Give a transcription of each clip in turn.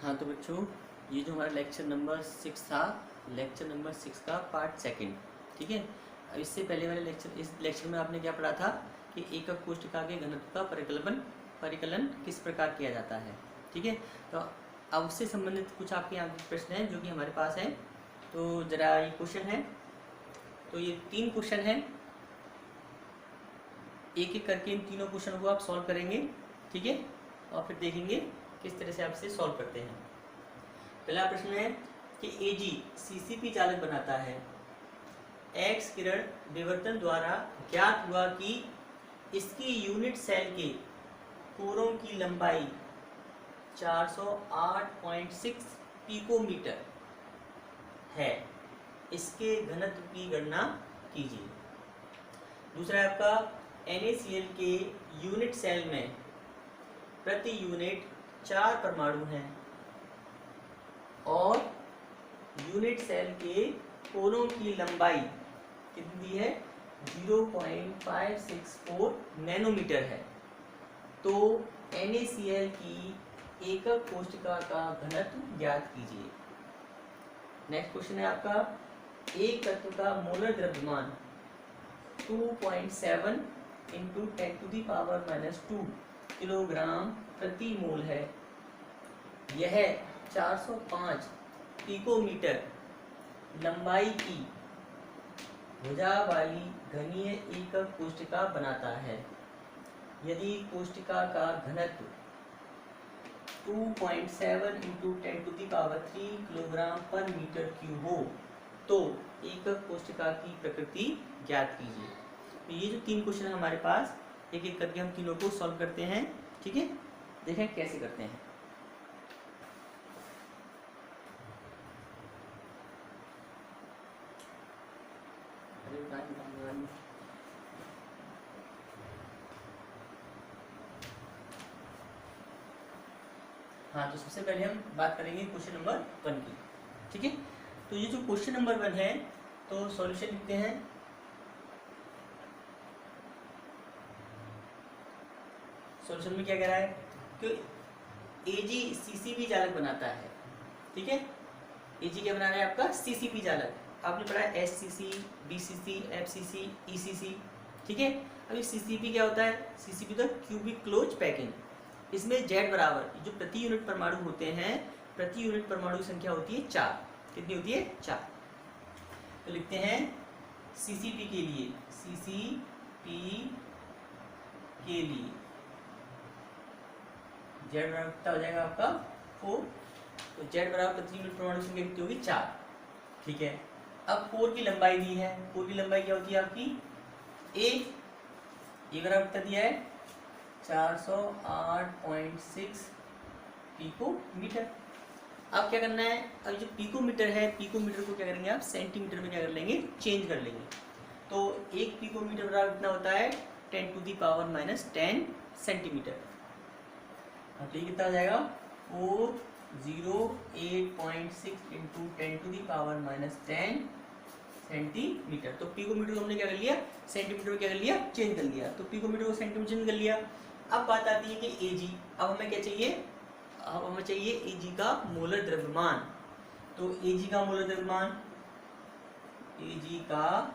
हाँ तो बच्चों, ये जो हमारा लेक्चर नंबर 6 था, लेक्चर नंबर 6 का पार्ट सेकंड, ठीक है। अब इससे पहले वाले इस लेक्चर में आपने क्या पढ़ा था कि एकक कोष्ठिका के घनत्व का परिकलन किस प्रकार किया जाता है, ठीक है। तो अब उससे संबंधित कुछ आपके यहाँ प्रश्न हैं जो कि हमारे पास हैं। तो ज़रा ये क्वेश्चन है, तो ये 3 क्वेश्चन हैं, एक एक करके इन तीनों क्वेश्चन को आप सॉल्व करेंगे, ठीक है, और फिर देखेंगे किस तरह से आपसे सॉल्व करते हैं। पहला प्रश्न है कि Ag CCP चालक बनाता है। एक्स किरण विवर्तन द्वारा ज्ञात हुआ कि इसकी यूनिट सेल के कोरों की लंबाई 408.6 पिकोमीटर है, इसके घनत्व की गणना कीजिए। दूसरा है आपका NaCl के यूनिट सेल में प्रति यूनिट 4 परमाणु हैं और यूनिट सेल के कोरों की लंबाई कितनी है, 0.564 नैनोमीटर है। तो NaCl की एकक कोष्ठिका का घनत्व ज्ञात कीजिए। नेक्स्ट क्वेश्चन है आपका, एक तत्व का मोलर द्रव्यमान 2.7 × 10⁻⁻² किलोग्राम प्रति मोल है। यह 405 पिकोमीटर लंबाई की भुजा वाली घनीय एकक कोष्ठिका बनाता है। यदि कोष्ठिका का घनत्व 2.7 × 10⁻³ किलोग्राम पर मीटर क्यूब हो तो एकक कोष्ठिका की प्रकृति ज्ञात कीजिए। तो ये जो 3 क्वेश्चन है हमारे पास, एक एक करके हम तीनों को सॉल्व करते हैं, ठीक है। देखें कैसे करते हैं। हाँ तो सबसे पहले हम बात करेंगे क्वेश्चन नंबर 1 की, ठीक है। तो ये जो क्वेश्चन नंबर 1 है, तो सॉल्यूशन लिखते हैं। सॉल्यूशन में क्या कह रहा है कि Ag CCP चालक बनाता है, ठीक है। Ag क्या बना रहा है आपका, CCP चालक। आपने पढ़ा है SCC, BCC, FCC, ECC, ठीक है। अभी CCP क्या होता है, CCP तो क्यूबिक क्लोज पैकिंग। इसमें Z बराबर जो प्रति यूनिट परमाणु होते हैं, प्रति यूनिट परमाणु की संख्या होती है 4। कितनी होती है, 4। तो लिखते हैं CCP के लिए, CCP के लिए Z बराबर कितना हो जाएगा आपका 4। तो Z बराबर प्रति यूनिट परमाणु की संख्या कितनी होगी, 4, ठीक है। अब 4 की लंबाई दी है, 4 की लंबाई क्या होती है आपकी, ए बराबर कितना दिया है, 408.6 पिकोमीटर। अब क्या करना है, अब जो पिकोमीटर है, पिकोमीटर को क्या करेंगे आप सेंटीमीटर में क्या कर लेंगे, चेंज कर लेंगे। तो 1 पिकोमीटर बराबर कितना होता है, 10⁻⁻10 सेंटीमीटर। तो ये कितना हो जाएगा, 408.6 × 10⁻⁻10 सेंटीमीटर। तो पिकोमीटर को हमने क्या कर लिया, सेंटीमीटर में क्या कर लिया, चेंज कर लिया। तो पिकोमीटर को सेंटीमीटर चेंज कर लिया। अब बात आती है कि Ag, अब हमें क्या चाहिए, अब हमें चाहिए Ag का मोलर द्रव्यमान। तो Ag का मोलर द्रव्यमान, Ag का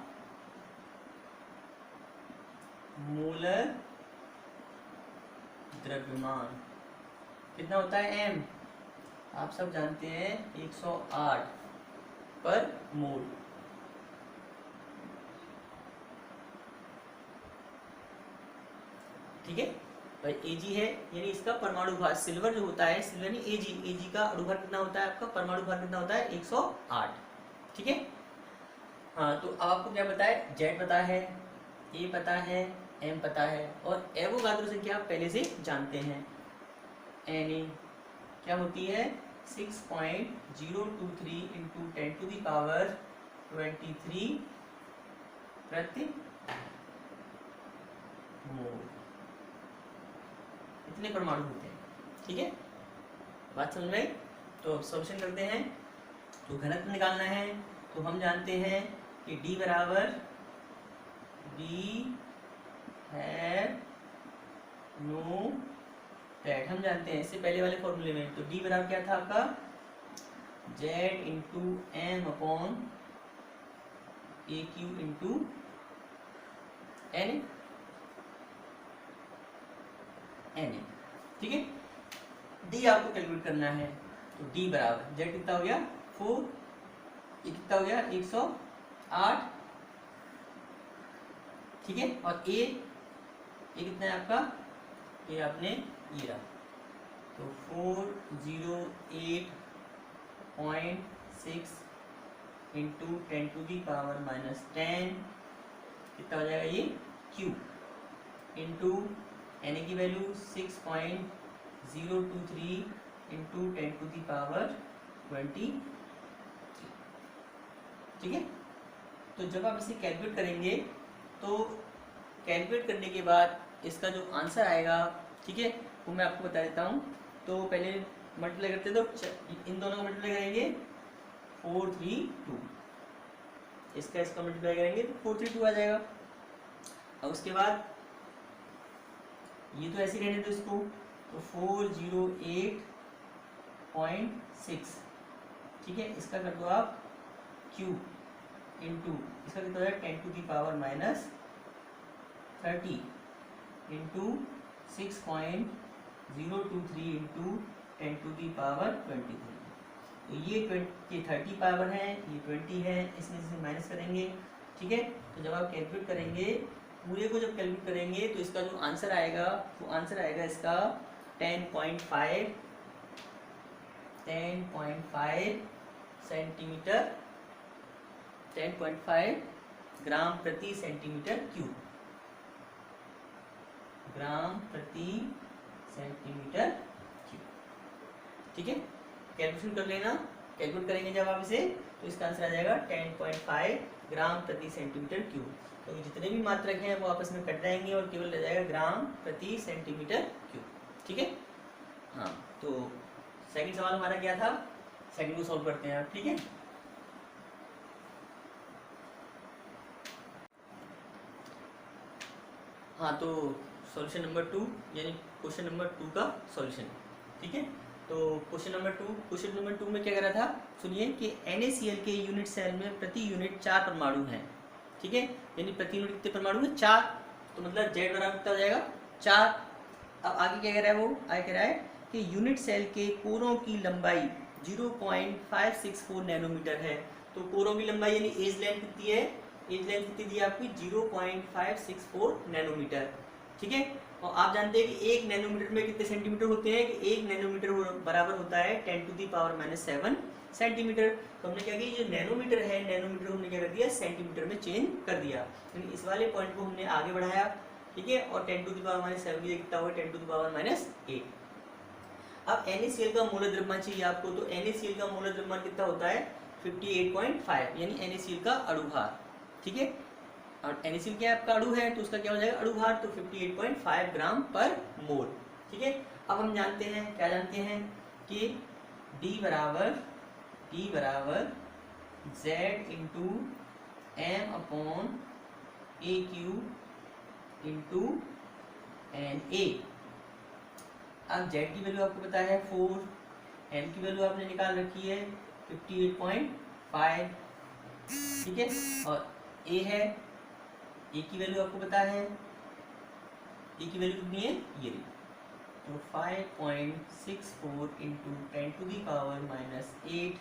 मोलर द्रव्यमान कितना होता है, m, आप सब जानते हैं 108 पर मोल, ठीक है भाई। Ag है यानी इसका परमाणु भार, सिल्वर जो होता है, सिल्वर नहीं Ag का अणुभार कितना होता है आपका, परमाणु भार कितना होता है, 108, ठीक है। हाँ तो अब आपको क्या पता है, Z पता है, A पता है, M पता है, और एवोगाद्रो संख्या आप पहले से जानते हैं। Na क्या होती है, 6.023 × 10⁻23 प्रति मोल, इतने परमाणु होते हैं, ठीक है। बात समझ में? तो सॉल्यूशन करते हैं। तो घनत्व निकालना है, तो हम जानते हैं कि D बराबर D है नो दैट हम जानते हैं इससे पहले वाले फॉर्मूले में, तो डी बराबर क्या था आपका, जेड इंटू एम अपॉन ए क्यू इंटू एन एन, ठीक है। डी आपको कैलकुलेट करना है, तो डी बराबर जेड कितना हो गया 4, ये कितना हो गया 108, ठीक है। और ए कितना है आपका, ये आपने ये रहा, तो 408.6 इंटू 10 टू दी पावर -10 कितना हो जाएगा ये क्यू, इंटू एन की value 6.023 into 10 to the power 20, ठीक है। तो जब आप इसे कैलकुलेट करेंगे तो कैलकुलेट करने के बाद इसका जो आंसर आएगा, ठीक है, वो मैं आपको बता देता हूँ। तो पहले मल्टीप्लाई करते तो इन दोनों को मल्टीप्लाई करेंगे 432, इसका मल्टीप्लाई करेंगे तो 432 आ जाएगा। और उसके बाद ये तो ऐसे ही रहने दो इसको, तो 408.6, ठीक है, इसका कर दो आप क्यू इंटू इसका कितना हो जाएगा 10 to the power -30 into 6.023 into 10 to the power 23। तो ये 30 पावर है, ये 20 है, इसमें से माइनस करेंगे, ठीक है। तो जब आप कैलकुलेट करेंगे पूरे को, जब कैलकुलेट करेंगे तो इसका जो आंसर आएगा वो आंसर आएगा इसका 10.5 सेंटीमीटर 10.5 ग्राम प्रति सेंटीमीटर क्यूब, ग्राम प्रति सेंटीमीटर क्यूब, ठीक है। कैलकुलेशन कर लेना, कैलकुलेट करेंगे जब आप इसे तो इसका आंसर आ जाएगा 10.5 ग्राम प्रति सेंटीमीटर क्यूब। तो जितने भी मात्रक हैं वो आपस में कट जाएंगे और केवल रह जाएगा ग्राम प्रति सेंटीमीटर क्यूब, ठीक है। हाँ, तो सेकंड सवाल हमारा क्या था, सेकंड को सॉल्व करते हैं आप, ठीक है। हाँ, तो सॉल्यूशन नंबर 2 यानी क्वेश्चन नंबर 2 का सॉल्यूशन, ठीक है। तो क्वेश्चन नंबर 2 में क्या करा था, सुनिए कि NaCl के यूनिट सेल में प्रति यूनिट 4 परमाणु हैं, ठीक है, यानी प्रति यूनिट कितने परमाणु हैं 4, तो मतलब Z बराबर कितना हो जाएगा 4। अब आगे क्या कह रहा है, वो आगे कह रहा है कि यूनिट सेल के कोरों की लंबाई 0.564 नैनोमीटर है। तो कोरों की लंबाई यानी एज लेंथ कितनी है, एज लेंथ कितनी दी है आपकी 0.564 नैनोमीटर, ठीक है। और आप जानते हैं कि 1 नैनोमीटर में कितने सेंटीमीटर होते हैं, कि 1 नैनोमीटर बराबर होता है 10 टू दी पावर -7 सेंटीमीटर। तो हमने क्या किया, जो नैनोमीटर है, नैनोमीटर हमने क्या कर दिया सेंटीमीटर में चेंज कर दिया, यानी इस वाले पॉइंट को हमने आगे बढ़ाया, ठीक है। और 10 टू दी पावर -7 कितना हुआ 10 टू दी पावर -8। अब NaCl का मोलर द्रव्यमान चाहिए आपको, तो NaCl का मोलर द्रव्यमान कितना होता है 58.5, यानी NaCl का अणुभार, ठीक है। और NaCl क्या आपका अणु है तो उसका क्या हो जाएगा अणुभार, तो 58.5 ग्राम पर मोल, ठीक है। अब हम जानते हैं, क्या जानते हैं कि D बराबर Z इंटू एम अपॉन ए क्यू इंटू Na। अब Z की वैल्यू आपको पता है 4, M की वैल्यू आपने निकाल रखी है 58.5, ठीक है। और A है, A की वैल्यू आपको पता है, A की वैल्यू कितनी है ये, तो 5.64 इंटू 10 टू दी पावर -8,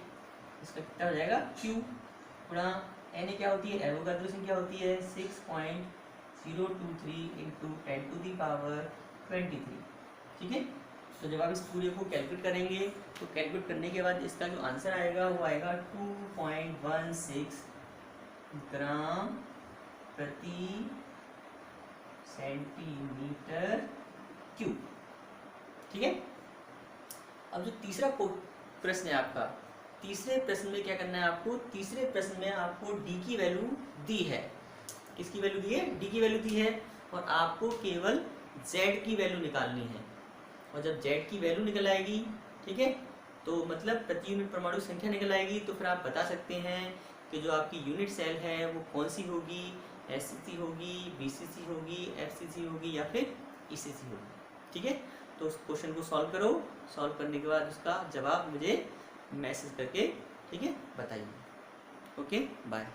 इसका कितना हो जाएगा Q गुणा Na क्या होती है, एवोगाड्रो संख्या होती है 6.023 इंटू 10 टू दी पावर 23, ठीक है। तो जब आप इस पूरे को कैलकुलेट करेंगे तो कैलकुलेट करने के बाद इसका जो आंसर आएगा वो आएगा 2.16 ग्राम प्रति सेंटीमीटर क्यूब, ठीक है। अब जो तीसरा प्रश्न है आपका, तीसरे प्रश्न में क्या करना है आपको, तीसरे प्रश्न में आपको D की वैल्यू दी है, किसकी वैल्यू दी है, D की वैल्यू दी है, और आपको केवल Z की वैल्यू निकालनी है। और जब Z की वैल्यू निकल आएगी, ठीक है, तो मतलब प्रति यूनिट परमाणु संख्या निकल आएगी, तो फिर आप बता सकते हैं कि जो आपकी यूनिट सेल है वो कौन सी होगी, SCC होगी, BCC होगी, FCC होगी या फिर ECC होगी, ठीक है। तो उस क्वेश्चन को सॉल्व करो, सॉल्व करने के बाद उसका जवाब मुझे मैसेज करके, ठीक है, बताइए। Okay, bye.